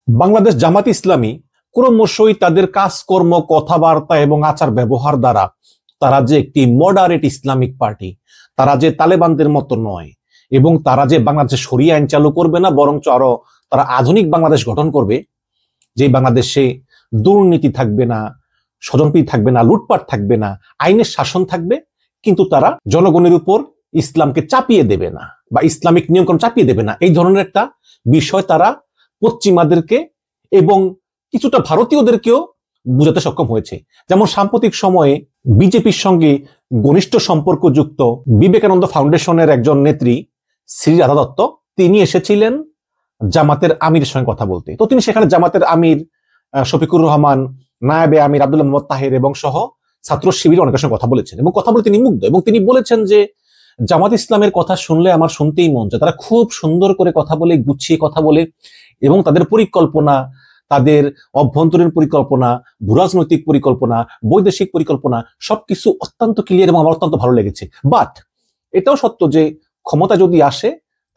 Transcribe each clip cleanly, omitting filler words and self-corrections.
বাংলাদেশ জামাত ইসলামী ক্রমশই তাদের কাজকর্ম, কথাবার্তা এবং আচার ব্যবহার দ্বারা তারা যে একটি মডারেট ইসলামিক পার্টি, তারা যে তালেবানদের মতো নয় এবং তারা যে বাংলাদেশে শরিয়া আইন চালু করবে না, বরঞ্চ আরো তারা আধুনিক বাংলাদেশ গঠন করবে, যে বাংলাদেশে দুর্নীতি থাকবে না, স্বজনপ্রীতি থাকবে না, লুটপাট থাকবে না, আইনের শাসন থাকবে, কিন্তু তারা জনগণের উপর ইসলামকে চাপিয়ে দেবে না বা ইসলামিক নিয়মকানুন চাপিয়ে দেবে না, এই ধরনের একটা বিষয় তারা পশ্চিমাদেরকে এবং কিছুটা ভারতীয়দেরকেও বুঝাতে সক্ষম হয়েছে। যেমন সাম্প্রতিক সময়ে বিজেপির সঙ্গে ঘনিষ্ঠ সম্পর্কযুক্ত বিবেকানন্দ ফাউন্ডেশনের একজন নেত্রী শ্রী রাধা দত্ত, তিনি এসেছিলেন জামাতের আমিরের সঙ্গে কথা বলতে। তো তিনি সেখানে জামাতের আমির শফিকুর রহমান, নায়েবে আমির আব্দুল্লাহ মোহাম্মদ তাহের এবং সহ ছাত্র শিবির অনেকের সঙ্গে কথা বলেছেন এবং কথা বলে তিনি মুগ্ধ। এবং তিনি বলেছেন যে জামাত ইসলামের কথা শুনলে আমার শুনতেই মন চায়। তারা খুব সুন্দর করে কথা বলে, গুছিয়ে কথা বলে এবং তাদের পরিকল্পনা, তাদের অভ্যন্তরীণ পরিকল্পনা, ভূরাজনৈতিক পরিকল্পনা, বৈদেশিক পরিকল্পনা সবকিছু অত্যন্ত ক্লিয়ার এবং আমার অত্যন্ত ভালো লেগেছে। বাট এটাও সত্য যে ক্ষমতা যদি আসে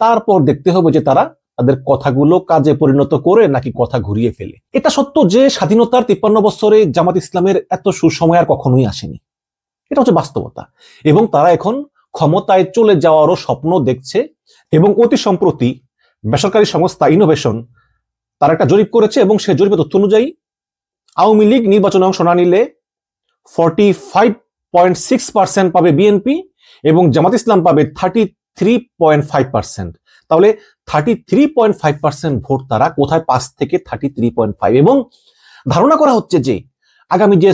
তারপর দেখতে হবে যে তারা তাদের কথাগুলো কাজে পরিণত করে নাকি কথা ঘুরিয়ে ফেলে। এটা সত্য যে স্বাধীনতার 53 বছরে জামাত ইসলামের এত সুসময় আর কখনোই আসেনি, এটা হচ্ছে বাস্তবতা। এবং তারা এখন ক্ষমতায় চলে যাওয়ারও স্বপ্ন দেখছে। এবং অতি সম্প্রতি বেসরকারি সংস্থা ইনোভেশন তারা একটা জরিপ করেছে এবং সেই জরিপের তথ্য অনুযায়ী আওয়ামী লীগ নির্বাচনে অংশ না নিলে 45.6% পাবে বিএনপি এবং জামাত ইসলাম পাবে 33.5%। তাহলে 33.5% ভোট তারা কোথায় 5 থেকে 33.5। এবং ধারণা করা হচ্ছে যে আগামী যে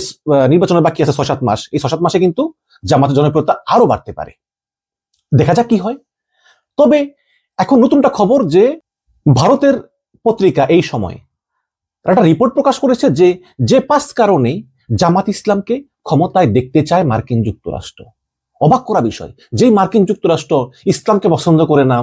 নির্বাচনের বাকি আছে 6-7 মাস, এই 6-7 মাসে কিন্তু জামাতের জনপ্রিয়তা আরো বাড়তে পারে। দেখা যাক কি হয়। তবে এখন নতুনটা খবর যে ভারতের পত্রিকা এই সময় একটা রিপোর্ট প্রকাশ করেছে যে 5 কারণে জামাত ইসলামকে ক্ষমতায় দেখতে চায় মার্কিন যুক্তরাষ্ট্র। অবাক করা বিষয়, যে মার্কিন যুক্তরাষ্ট্র ইসলামকে পছন্দ করে না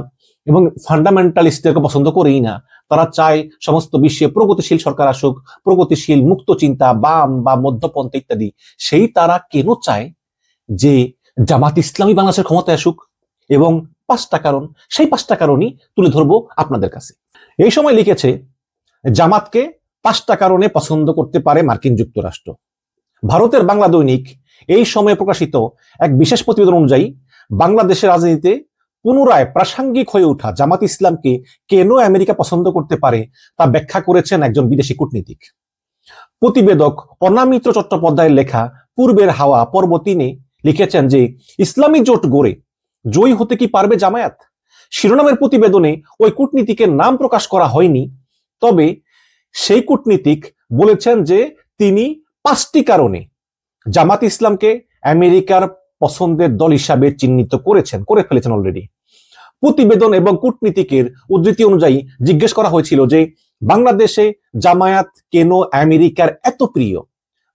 এবং ফান্ডামেন্টালিস্টদেরকে পছন্দ করেই না, তারা চায় সমস্ত বিশ্বে প্রগতিশীল সরকার আসুক, প্রগতিশীল মুক্ত চিন্তা, বাম বা মধ্যপন্থা ইত্যাদি, সেই তারা কেন চায় যে জামাত ইসলামী বাংলাদেশের ক্ষমতায় আসুক? এবং 5টা কারণ, সেই 5টা কারণই তুলে ধরবো আপনাদের কাছে। এই সময় লিখেছে জামাতকে 5টা কারণে পছন্দ করতে পারে মার্কিন যুক্তরাষ্ট্র। ভারতের বাংলা দৈনিক এই সময়ে প্রকাশিত এক বিশেষ প্রতিবেদন অনুযায়ী বাংলাদেশের রাজনীতিতে পুনরায় প্রাসঙ্গিক হয়ে ওঠা জামাত ইসলামকে কেন আমেরিকা পছন্দ করতে পারে তা ব্যাখ্যা করেছেন একজন বিদেশি কূটনীতিক। প্রতিবেদক অনামিত্র চট্টোপাধ্যায়ের লেখা পূর্বের হাওয়া পর্ব 3-এ লিখেছেন যে ইসলামী জোট গড়ে জয়ী হতে কি পারবে জামায়াত? শিরোনামের প্রতিবেদনে ওই কূটনীতিকের নাম প্রকাশ করা হয়নি, তবে সেই কূটনীতিক বলেছেন যে তিনি 5টি কারণে জামাত ইসলামকে আমেরিকার পছন্দের দল হিসাবে চিহ্নিত করে ফেলেছেন অলরেডি। প্রতিবেদন এবং কূটনীতিকের উদ্ধৃতি অনুযায়ী জিজ্ঞেস করা হয়েছিল যে বাংলাদেশে জামায়াত কেন আমেরিকার এত প্রিয়।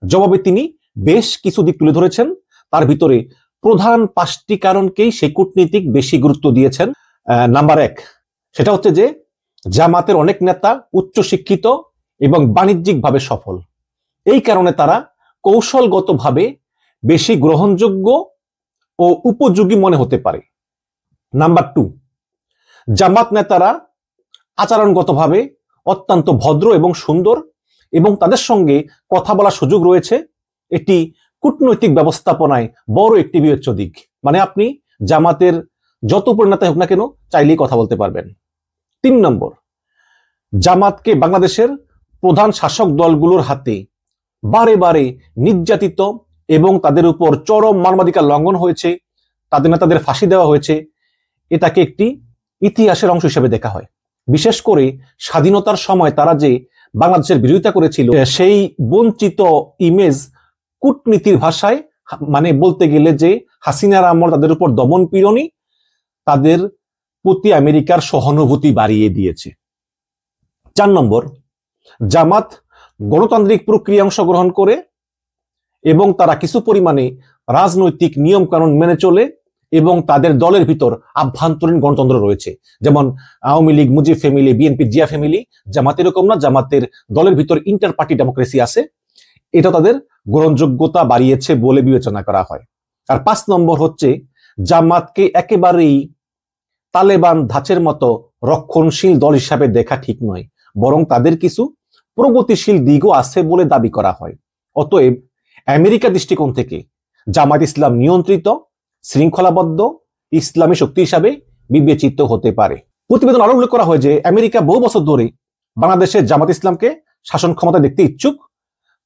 জবাবে তিনি বেশ কিছু দিক তুলে ধরেছেন, তার ভিতরে প্রধান 5টি কারণকেই সেই কূটনীতিক বেশি গুরুত্ব দিয়েছেন। নাম্বার 1, সেটা হচ্ছে যে জামাতের অনেক নেতা উচ্চ শিক্ষিত এবং বাণিজ্যিকভাবে সফল, এই কারণে তারা কৌশলগতভাবে বেশি গ্রহণযোগ্য ও উপযোগী মনে হতে পারে। নাম্বার 2, জামাত নেতারা আচরণগতভাবে অত্যন্ত ভদ্র এবং সুন্দর এবং তাদের সঙ্গে কথা বলার সুযোগ রয়েছে। এটি কূটনৈতিক ব্যবস্থাপনায় বড় একটি বিবেচ্য দিক। মানে আপনি জামাতের যত পরিণত হোক না কেন চাইলেই কথা বলতে পারবেন। 3 নম্বর, জামাতকে বাংলাদেশের প্রধান শাসক দলগুলোর হাতে বারে বারে নির্যাতিত এবং তাদের উপর চরম মানবাধিকার লঙ্ঘন হয়েছে, তাদের নেতাদের ফাঁসি দেওয়া হয়েছে। এটাকে একটি ইতিহাসের অংশ হিসেবে দেখা হয়। বিশেষ করে স্বাধীনতার সময় তারা যে বাংলাদেশের বিরোধিতা করেছিল, সেই বঞ্চিত ইমেজ কূটনীতির ভাষায় মানে বলতে গেলে যে হাসিনার আমল তাদের উপর দমন পীড়নই তাদের প্রতি আমেরিকার সহানুভূতি বাড়িয়ে দিয়েছে। 4 নম্বর, জামাত গণতান্ত্রিক প্রক্রিয়া অংশগ্রহণ করে এবং তারা কিছু পরিমাণে রাজনৈতিক নিয়ম কানুন মেনে চলে এবং তাদের দলের ভিতর আভ্যন্তরীণ গণতন্ত্র রয়েছে। যেমন আওয়ামী লীগ মুজিব ফ্যামিলি, বিএনপি জিয়া ফ্যামিলি, জামাত এরকম না, জামাতের দলের ভিতর ইন্টার পার্টি ডেমোক্রেসি আছে, এটা তাদের গ্রহণযোগ্যতা বাড়িয়েছে বলে বিবেচনা করা হয়। আর 5 নম্বর হচ্ছে জামাতকে একেবারেই তালেবান ধাঁচের মতো রক্ষণশীল দল হিসাবে দেখা ঠিক নয়, বরং তাদের কিছু প্রগতিশীল দিকও আছে বলে দাবি করা হয়। অতএব আমেরিকা দৃষ্টিকোণ থেকে জামায়াত ইসলাম নিয়ন্ত্রিত, শৃঙ্খলাবদ্ধ ইসলামী শক্তি হিসাবে বিবেচিত হতে পারে। প্রতিবেদন আরো উল্লেখ করা হয় যে আমেরিকা বহু বছর ধরে বাংলাদেশের জামাত ইসলামকে শাসন ক্ষমতা দেখতে ইচ্ছুক,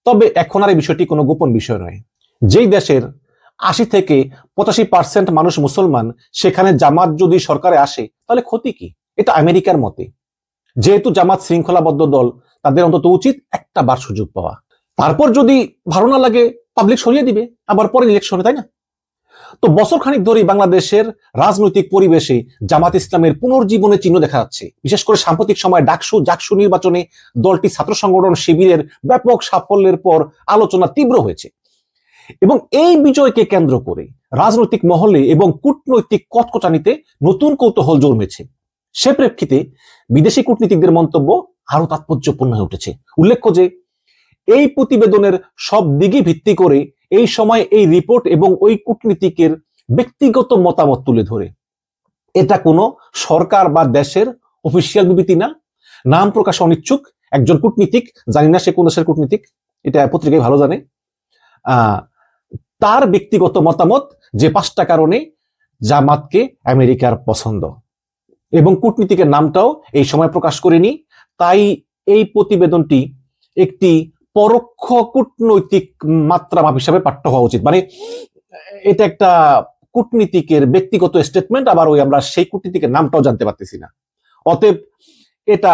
তবে এখন আর এই বিষয়টি কোনো গোপন বিষয় নয়। যেই দেশের ৮০ থেকে ৮৫% মানুষ মুসলমান, সেখানে জামাত যদি সরকারে আসে তাহলে ক্ষতি কি? এটা আমেরিকার মতে। যেহেতু জামাত শৃঙ্খলাবদ্ধ দল, তাদের অন্তত উচিত একটা বার সুযোগ পাওয়া, তারপর যদি ভালো না লাগে পাবলিক সরিয়ে দিবে আবার পরে ইলেকশনে, তাই না? তো বছর খানিক ধরেই বাংলাদেশের রাজনৈতিক পরিবেশে জামাত ইসলামের পুনর্জীবনের চিহ্ন দেখা যাচ্ছে। বিশেষ করে সাম্প্রতিক সময়ে জাকসু নির্বাচনে দলটি ছাত্র সংগঠন শিবিরের ব্যাপক সাফল্যের পর আলোচনা তীব্র হয়েছে এবং এই বিজয়কে কেন্দ্র করে রাজনৈতিক মহলে এবং কূটনৈতিক কটকটানিতে নতুন কৌতূহল জন্মেছে। সে প্রেক্ষিতে বিদেশি কূটনীতিকদের মন্তব্য আরো তাৎপর্যপূর্ণ হয়ে উঠেছে। উল্লেখ্য যে এই প্রতিবেদনের সব দিকই ভিত্তি করে এই সময় এই রিপোর্ট এবং ওই কূটনীতিকের ব্যক্তিগত মতামত তুলে ধরে। এটা কোনো সরকার বা দেশের অফিসিয়াল বিবৃতি না। নাম প্রকাশে অনিচ্ছুক একজন কূটনীতিক, জানি না সে কোন দেশের কূটনীতিক, এটা পত্রিকায় ভালো জানে, তার ব্যক্তিগত মতামত যে 5টা কারণে জামাতকে আমেরিকার পছন্দ, এবং কূটনীতিকের নামটাও এই সময় প্রকাশ করেনি। তাই এই প্রতিবেদনটি একটি পরোক্ষ কূটনৈতিক মাত্রামাপ হিসাবে পাঠ্য হওয়া উচিত। মানে এটা একটা কূটনীতিকের ব্যক্তিগত স্টেটমেন্ট, আবার ওই আমরা সেই কূটনীতিকের নামটাও জানতে পারতেছি না। অতএব এটা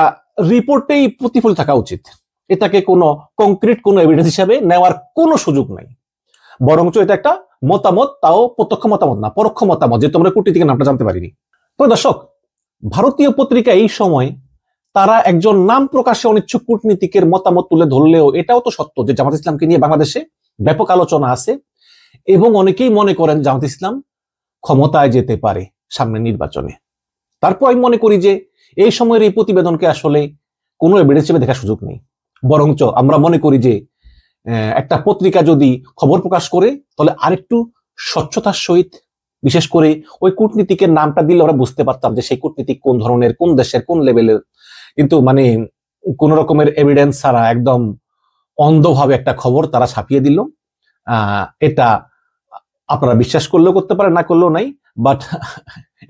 রিপোর্টেই প্রতিফলিত থাকা উচিত। এটাকে কোনো কংক্রিট কোনো এভিডেন্স হিসাবে নেওয়ার কোনো সুযোগ নাই, বরঞ্চ এটা একটা মতামত, তাও প্রত্যক্ষ মতামত না, পরোক্ষ মতামত, যেহেতু আমরা কূটনীতিকের নামটা জানতে পারিনি। তো দর্শক, ভারতীয় পত্রিকা এই সময় তারা একজন নাম প্রকাশে অনিচ্ছুক কূটনীতিকের মতামত তুলে ধরলেও এটাও তো সত্য যে জামাত ইসলামকে নিয়ে বাংলাদেশে ব্যাপক আলোচনা আছে এবং অনেকেই মনে করেন জামাত ইসলাম ক্ষমতায় যেতে পারে সামনের নির্বাচনে। তারপর আমি মনে করি যে এই সময়ের এই প্রতিবেদনকে আসলে কোনো এভিডেন্স হিসেবে দেখার সুযোগ নেই, বরঞ্চ আমরা মনে করি যে একটা পত্রিকা যদি খবর প্রকাশ করে তাহলে আরেকটু স্বচ্ছতার সহিত, বিশেষ করে ওই কূটনীতিকের নামটা দিলে আমরা বুঝতে পারতাম যে সেই কূটনীতিক কোন ধরনের, কোন দেশের, কোন লেভেলের। কিন্তু মানে কোন রকমের এভিডেন্স ছাড়া একদম অন্ধভাবে একটা খবর তারা ছাপিয়ে দিল। এটা আপনারা বিশ্বাস করলেও করতে পারেন, না করলেও নাই, বাট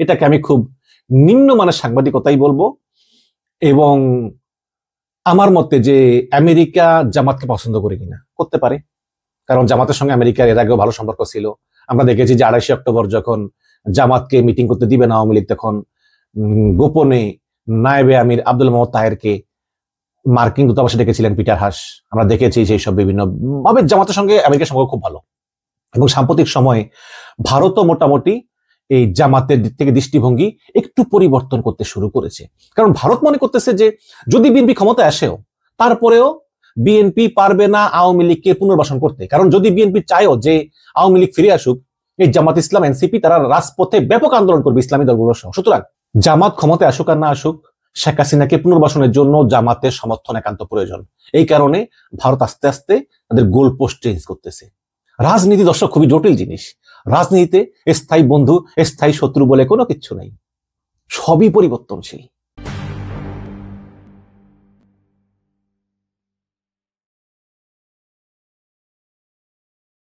এটাকে আমি খুব নিম্নমানের সাংবাদিকতাই বলবো। এবং আমার মতে যে আমেরিকা জামাতকে পছন্দ করে কিনা, করতে পারে, কারণ জামাতের সঙ্গে আমেরিকার এর আগেও ভালো সম্পর্ক ছিল। আমরা দেখেছি যে 28 অক্টোবর যখন জামাতকে মিটিং করতে দিবে না আওয়ামী লীগ, তখন গোপনে নায়েবে আমির আব্দুল মোহাম্মদ তাহেরকে মার্কিন দূতাবাসে ডেকেছিলেন পিটার হাস। আমরা দেখেছি সেই সব বিভিন্ন ভাবে জামাতের সঙ্গে আমেরিকার সম্পর্ক খুব ভালো। এবং সাম্প্রতিক সময়ে ভারতও মোটামুটি এই জামাতের দিক থেকে দৃষ্টিভঙ্গি একটু পরিবর্তন করতে শুরু করেছে। কারণ ভারত মনে করতেছে যে যদি বিএনপি ক্ষমতায় আসেও, তারপরেও বিএনপি পারবে না আওয়ামী লীগকে পুনর্বাসন করতে। কারণ যদি বিএনপি চায়ও যে আওয়ামী লীগ ফিরে আসুক, এই জামাত ইসলাম, এনসিপি তারা রাজপথে ব্যাপক আন্দোলন করবে ইসলামী দলগুলোর সহ। সুতরাং জামাত ক্ষমতায় আসুক আর না আসুক, শেখ হাসিনাকে পুনর্বাসনের জন্য জামাতের সমর্থন একান্ত প্রয়োজন। এই কারণে ভারত আস্তে আস্তে তাদের গোল পোস্ট চেঞ্জ করতেছে। রাজনীতি দর্শক খুবই জটিল জিনিস। রাজনীতিতে স্থায়ী বন্ধু, স্থায়ী শত্রু বলে কোনো কিছু নাই, সবই পরিবর্তনশীল।